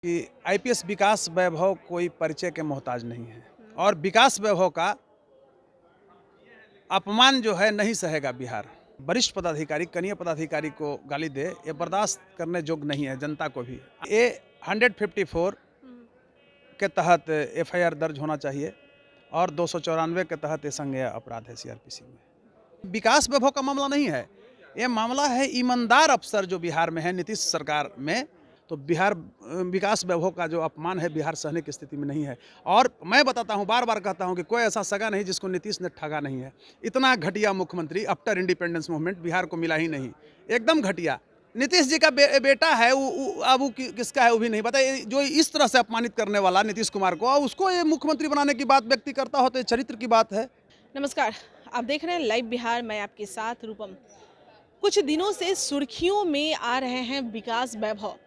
कि आईपीएस विकास वैभव कोई परिचय के मोहताज नहीं है और विकास वैभव का अपमान जो है नहीं सहेगा बिहार। वरिष्ठ पदाधिकारी कनीय पदाधिकारी को गाली दे, ये बर्दाश्त करने योग्य नहीं है जनता को भी। ये 154 के तहत एफआईआर दर्ज होना चाहिए और 294 के तहत ये संज्ञेय अपराध है सीआरपीसी में। विकास वैभव का मामला नहीं है, ये मामला है ईमानदार अफसर जो बिहार में है नीतीश सरकार में। तो बिहार विकास वैभव का जो अपमान है बिहार सहने की स्थिति में नहीं है। और मैं बताता हूँ, बार बार कहता हूँ कि कोई ऐसा सगा नहीं जिसको नीतीश ने ठगा नहीं है। इतना घटिया मुख्यमंत्री आफ्टर इंडिपेंडेंस मूवमेंट बिहार को मिला ही नहीं, एकदम घटिया। नीतीश जी का बेटा है, अब वो किसका है वो भी नहीं पता। जो इस तरह से अपमानित करने वाला नीतीश कुमार को, उसको ये मुख्यमंत्री बनाने की बात व्यक्ति करता हो तो ये चरित्र की बात है। नमस्कार, आप देख रहे हैं लाइव बिहार। मैं आपके साथ रूपम। कुछ दिनों से सुर्खियों में आ रहे हैं विकास वैभव।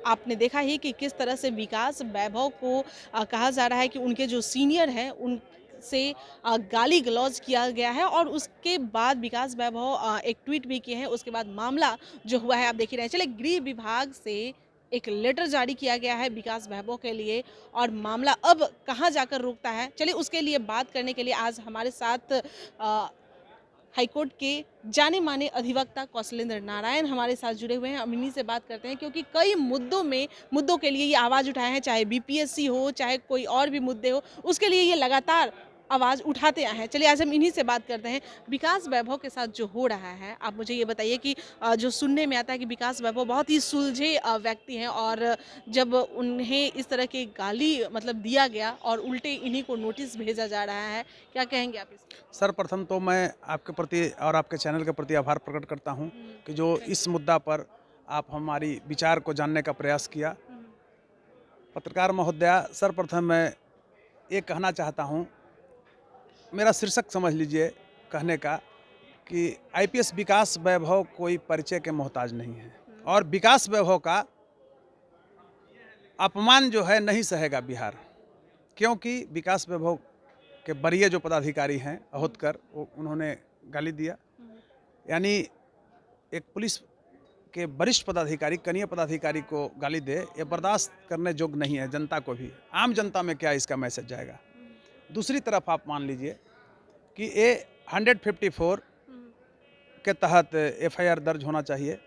आपने देखा ही कि किस तरह से विकास वैभव को कहा जा रहा है कि उनके जो सीनियर हैं उनसे गाली गलौज किया गया है और उसके बाद विकास वैभव एक ट्वीट भी किए हैं। उसके बाद मामला जो हुआ है आप देख ही रहे हैं। चलिए, गृह विभाग से एक लेटर जारी किया गया है विकास वैभव के लिए और मामला अब कहां जाकर रुकता है, चलिए उसके लिए बात करने के लिए आज हमारे साथ हाईकोर्ट के जाने माने अधिवक्ता कौशलेंद्र नारायण हमारे साथ जुड़े हुए हैं। हम इन्हीं से बात करते हैं क्योंकि कई मुद्दों के लिए ये आवाज़ उठाए हैं, चाहे बीपीएससी हो चाहे कोई और भी मुद्दे हो, उसके लिए ये लगातार आवाज़ उठाते आए हैं। चलिए आज हम इन्हीं से बात करते हैं। विकास वैभव के साथ जो हो रहा है, आप मुझे ये बताइए कि जो सुनने में आता है कि विकास वैभव बहुत ही सुलझे व्यक्ति हैं और जब उन्हें इस तरह की गाली मतलब दिया गया और उल्टे इन्हीं को नोटिस भेजा जा रहा है, क्या कहेंगे आप इस? सर, प्रथम तो मैं आपके प्रति और आपके चैनल के प्रति आभार प्रकट करता हूं कि जो इस मुद्दा पर आप हमारी विचार को जानने का प्रयास किया। पत्रकार महोदया, सर्वप्रथम मैं ये कहना चाहता हूं, मेरा शीर्षक समझ लीजिए कहने का कि आईपीएस विकास वैभव कोई परिचय के मोहताज नहीं है और विकास वैभव का अपमान जो है नहीं सहेगा बिहार। क्योंकि विकास वैभव के वरीय जो पदाधिकारी हैं अहोदकर, उन्होंने गाली दिया। यानी एक पुलिस के वरिष्ठ पदाधिकारी कनीय पदाधिकारी को गाली दे, ये बर्दाश्त करने योग्य नहीं है जनता को भी। आम जनता में क्या इसका मैसेज जाएगा। दूसरी तरफ आप मान लीजिए कि ये 154 के तहत एफआईआर दर्ज होना चाहिए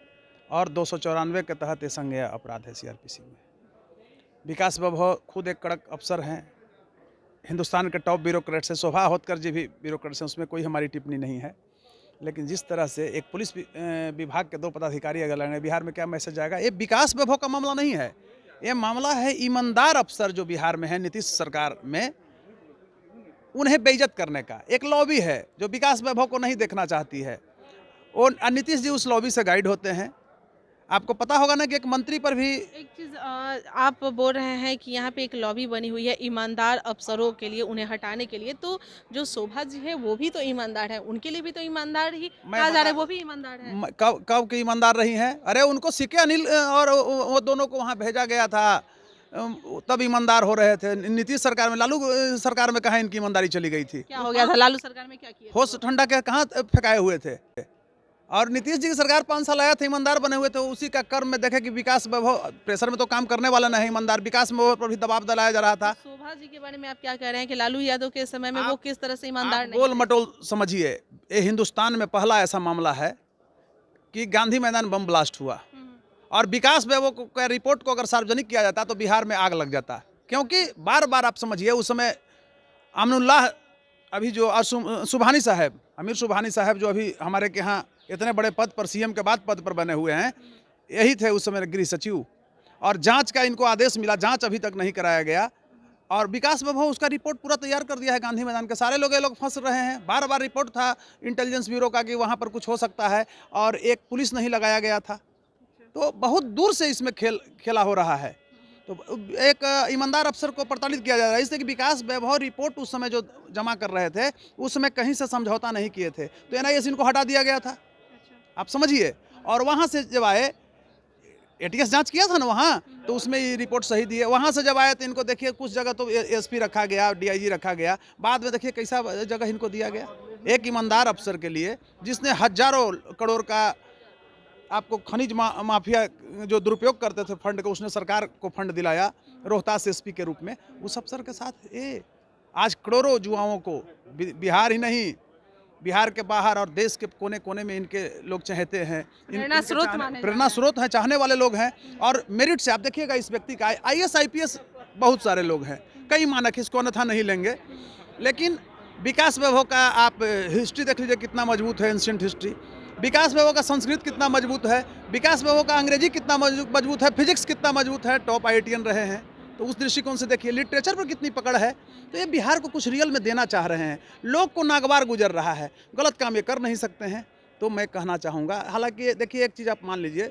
और 294 के तहत ये संज्ञेय अपराध है सीआरपीसी में। विकास वैभव खुद एक कड़क अफसर हैं, हिंदुस्तान के टॉप ब्यूरोक्रेट से। शोभा अहोदकर जी भी ब्यूरोक्रेट हैं, उसमें कोई हमारी टिप्पणी नहीं है। लेकिन जिस तरह से एक पुलिस विभाग के 2 पदाधिकारी अगर लगे, बिहार में क्या मैसेज जाएगा। ये विकास वैभव का मामला नहीं है, ये मामला है ईमानदार अफसर जो बिहार में है नीतीश सरकार में, उन्हें बेइज्जत करने का। एक लॉबी है जो विकास वैभव को नहीं देखना चाहती है, और नीतीश जी उस लॉबी से गाइड होते हैं। आपको पता होगा ना कि एक मंत्री पर भी एक चीज़ आप बोल रहे हैं कि यहाँ पे एक लॉबी बनी हुई है ईमानदार अफसरों के लिए, उन्हें हटाने के लिए। तो जो शोभा जी है वो भी तो ईमानदार है, उनके लिए भी तो ईमानदार ही कहा जा रहा है, वो भी ईमानदार है। कब कब की ईमानदार रही हैं। अरे उनको सीके अनिल और वो दोनों को वहाँ भेजा गया था, तब ईमानदार हो रहे थे। नीतीश सरकार में, लालू सरकार में कहाँ इनकी ईमानदारी चली गई थी। क्या हो गया था लालू सरकार में, क्या किया? होश ठंडा के कहाँ फेंकाए हुए थे। और नीतीश जी की सरकार 5 साल आया था, ईमानदार बने हुए थे। उसी का कर्म में देखे कि विकास वैभव प्रेशर में तो काम करने वाला नहीं, ईमानदार। विकास वैभव पर भी दबाव डाला जा रहा था। शोभा जी के बारे में आप क्या कह रहे हैं कि लालू यादव के समय में वो किस तरह से ईमानदार नहीं? गोल मटोल समझिए, ये हिंदुस्तान में पहला ऐसा मामला है कि गांधी मैदान बम ब्लास्ट हुआ और विकास वैभव को रिपोर्ट को अगर सार्वजनिक किया जाता तो बिहार में आग लग जाता। क्योंकि बार बार आप समझिए, उस समय अमनुल्लाह, अभी जो सुबहानी साहब, अमीर सुबहानी साहब, जो अभी हमारे के यहाँ इतने बड़े पद पर, सीएम के बाद पद पर बने हुए हैं, यही थे उस समय गृह सचिव। और जांच का इनको आदेश मिला, जांच अभी तक नहीं कराया गया। और विकास वैभव उसका रिपोर्ट पूरा तैयार कर दिया है गांधी मैदान के। सारे लोग ये लोग फंस रहे हैं। बार बार रिपोर्ट था इंटेलिजेंस ब्यूरो का कि वहाँ पर कुछ हो सकता है, और एक पुलिस नहीं लगाया गया था। तो बहुत दूर से इसमें खेला हो रहा है। तो एक ईमानदार अफसर को प्रताड़ित किया जा रहा है, इसलिए कि विकास वैभव रिपोर्ट उस समय जो जमा कर रहे थे, उस समय कहीं से समझौता नहीं किए थे, तो एनआईए से इनको हटा दिया गया था। आप समझिए। और वहाँ से जब आए, एटीएस जांच किया था ना वहाँ, तो उसमें ये रिपोर्ट सही दी है। वहाँ से जब आए तो इनको देखिए, कुछ जगह तो एसपी रखा गया, डीआईजी रखा गया, बाद में देखिए कैसा जगह इनको दिया गया। एक ईमानदार अफसर के लिए, जिसने हजारों करोड़ का आपको खनिज माफिया जो दुरुपयोग करते थे फंड का, उसने सरकार को फंड दिलाया रोहतास एसपी के रूप में, उस अफसर के साथ ये आज करोड़ों युवाओं को बिहार ही नहीं, बिहार के बाहर और देश के कोने कोने में इनके लोग चाहते हैं, प्रेरणा स्रोत हैं, चाहने वाले लोग हैं। और मेरिट से आप देखिएगा इस व्यक्ति का IAS IPS बहुत सारे लोग हैं, कई मानक, इसको अन्यथा नहीं लेंगे। लेकिन विकास वैभव का आप हिस्ट्री देख लीजिए कितना मजबूत है, एंशिएंट हिस्ट्री। विकास वैभव का संस्कृत कितना मजबूत है, विकास वैभव का अंग्रेजी कितना मजबूत है, फिजिक्स कितना मजबूत है, टॉप IITian रहे हैं। तो उस दृष्टिकोण से देखिए लिटरेचर पर कितनी पकड़ है। तो ये बिहार को कुछ रियल में देना चाह रहे हैं, लोग को नागवार गुजर रहा है, गलत काम ये कर नहीं सकते हैं। तो मैं कहना चाहूँगा, हालांकि देखिए एक चीज़ आप मान लीजिए,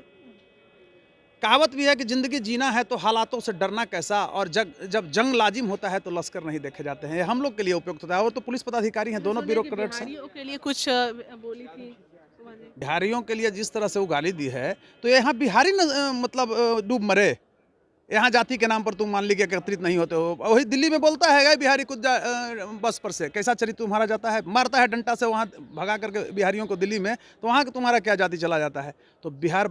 कहावत भी है कि ज़िंदगी जीना है तो हालातों से डरना कैसा, और जब जंग लाजिम होता है तो लश्कर नहीं देखे जाते हैं। हम लोग के लिए उपयुक्त होता है। और तो पुलिस पदाधिकारी हैं, दोनों ब्यूरोक्रेट्स हैं। के लिए कुछ बोली थी बिहारियों के लिए जिस तरह से वो गाली दी है, तो यहाँ बिहारी मतलब डूब मरे। यहाँ जाति के नाम पर तुम मान लीजिए एकत्रित नहीं होते हो। वही दिल्ली में बोलता है बिहारी कुछ बस पर से कैसा चरित्र तुम्हारा जाता है, मारता है डंडा से वहाँ भगा करके बिहारियों को दिल्ली में, तो वहाँ तुम्हारा क्या जाति चला जाता है। तो बिहार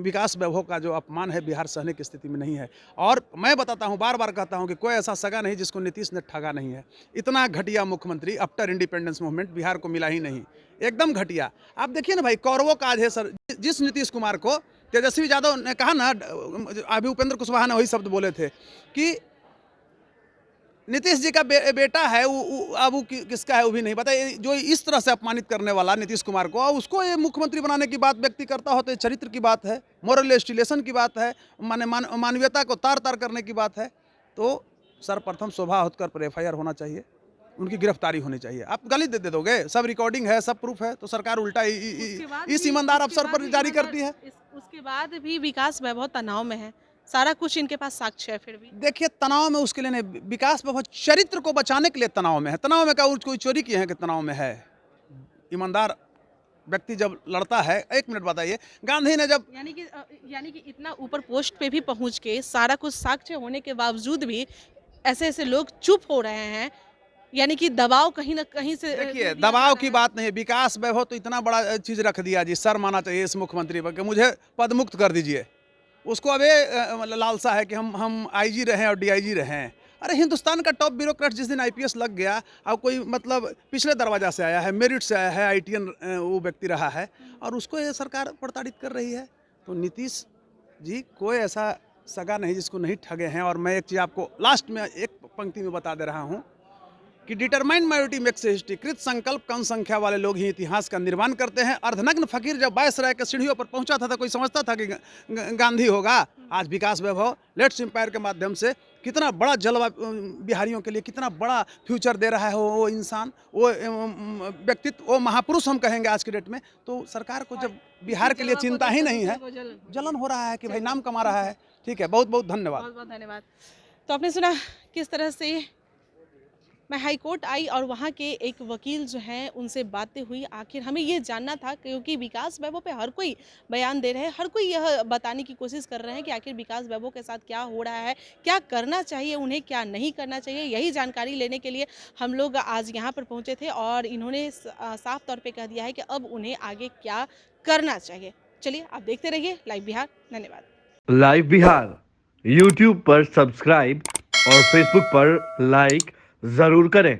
विकास वैभव का जो अपमान है, बिहार सहने की स्थिति में नहीं है। और मैं बताता हूँ, बार बार कहता हूँ कि कोई ऐसा सगा नहीं जिसको नीतीश ने ठगा नहीं है। इतना घटिया मुख्यमंत्री आफ्टर इंडिपेंडेंस मूवमेंट बिहार को मिला ही नहीं, एकदम घटिया। आप देखिए ना भाई, कौरवों का आज है सर। जिस नीतीश कुमार को तेजस्वी यादव ने कहा ना, अभी उपेंद्र कुशवाहा ने वही शब्द बोले थे कि नीतीश जी का बेटा है, अब वो किसका है वो भी नहीं पता। जो इस तरह से अपमानित करने वाला नीतीश कुमार को, और उसको ये मुख्यमंत्री बनाने की बात व्यक्ति करता हो, तो ये चरित्र की बात है, मोरल एस्टिलेशन की बात है, मानवीयता को तार तार करने की बात है। तो सर्वप्रथम शोभा होतकर पर FIR होना चाहिए, उनकी गिरफ्तारी होनी चाहिए। आप गाली दे दोगे, सब रिकॉर्डिंग है, सब प्रूफ है, तो सरकार उल्टा इस ईमानदार अफसर पर जारी करती है। उसके बाद भी विकास वैभव तनाव में है, सारा कुछ इनके पास साक्ष्य है। फिर भी देखिए, तनाव में उसके लिए नहीं, विकास वैभव चरित्र को बचाने के लिए तनाव में है। तनाव में क्या कोई चोरी किए हैं कि तनाव में है? ईमानदार व्यक्ति जब लड़ता है, एक मिनट बताइए, गांधी ने जब यानी कि इतना ऊपर पोस्ट पे भी पहुंच के सारा कुछ साक्ष्य होने के बावजूद भी ऐसे ऐसे लोग चुप हो रहे हैं, यानी कि दबाव कहीं ना कहीं से। देखिए, दबाव की बात नहीं है। विकास वैभव तो इतना बड़ा चीज रख दिया जी, सर माना चाहिए इस मुख्यमंत्री पर कि मुझे पद मुक्त कर दीजिए। उसको अब ये लालसा है कि हम IG रहें और DIG रहें। अरे हिंदुस्तान का टॉप ब्यूरोक्रेट जिस दिन IPS लग गया, अब कोई मतलब पिछले दरवाजा से आया है, मेरिट से आया है, IITian वो व्यक्ति रहा है, और उसको ये सरकार प्रताड़ित कर रही है। तो नीतीश जी कोई ऐसा सगा नहीं जिसको नहीं ठगे हैं। और मैं एक चीज़ आपको लास्ट में एक पंक्ति में बता दे रहा हूँ कि डिटरमाइंड माइनॉरिटी मेक्स हिस्ट्री। कृत संकल्प कम संख्या वाले लोग ही इतिहास का निर्माण करते हैं। अर्धनग्न फकीर जब 22 राय के सीढ़ियों पर पहुंचा था तो कोई समझता था कि गांधी होगा। आज विकास वैभव लेट्स एम्पायर के माध्यम से कितना बड़ा जलवा बिहारियों के लिए कितना बड़ा फ्यूचर दे रहा है वो इंसान, वो व्यक्तित्व, वो महापुरुष हम कहेंगे आज के डेट में। तो सरकार को जब बिहार के लिए चिंता ही नहीं है, जलन हो रहा है कि भाई नाम कमा रहा है। ठीक है, बहुत बहुत धन्यवाद। बहुत बहुत धन्यवाद। तो आपने सुना किस तरह से मैं हाई कोर्ट आई और वहाँ के एक वकील जो हैं उनसे बातें हुई। आखिर हमें ये जानना था, क्योंकि विकास वैभव पे हर कोई बयान दे रहे हैं, हर कोई यह बताने की कोशिश कर रहे हैं कि आखिर विकास वैभव के साथ क्या हो रहा है, क्या करना चाहिए उन्हें, क्या नहीं करना चाहिए। यही जानकारी लेने के लिए हम लोग आज यहाँ पर पहुँचे थे और इन्होंने साफ तौर पर कह दिया है कि अब उन्हें आगे क्या करना चाहिए। चलिए आप देखते रहिए लाइव बिहार। धन्यवाद। लाइव बिहार YouTube पर सब्सक्राइब और Facebook पर लाइक जरूर करें।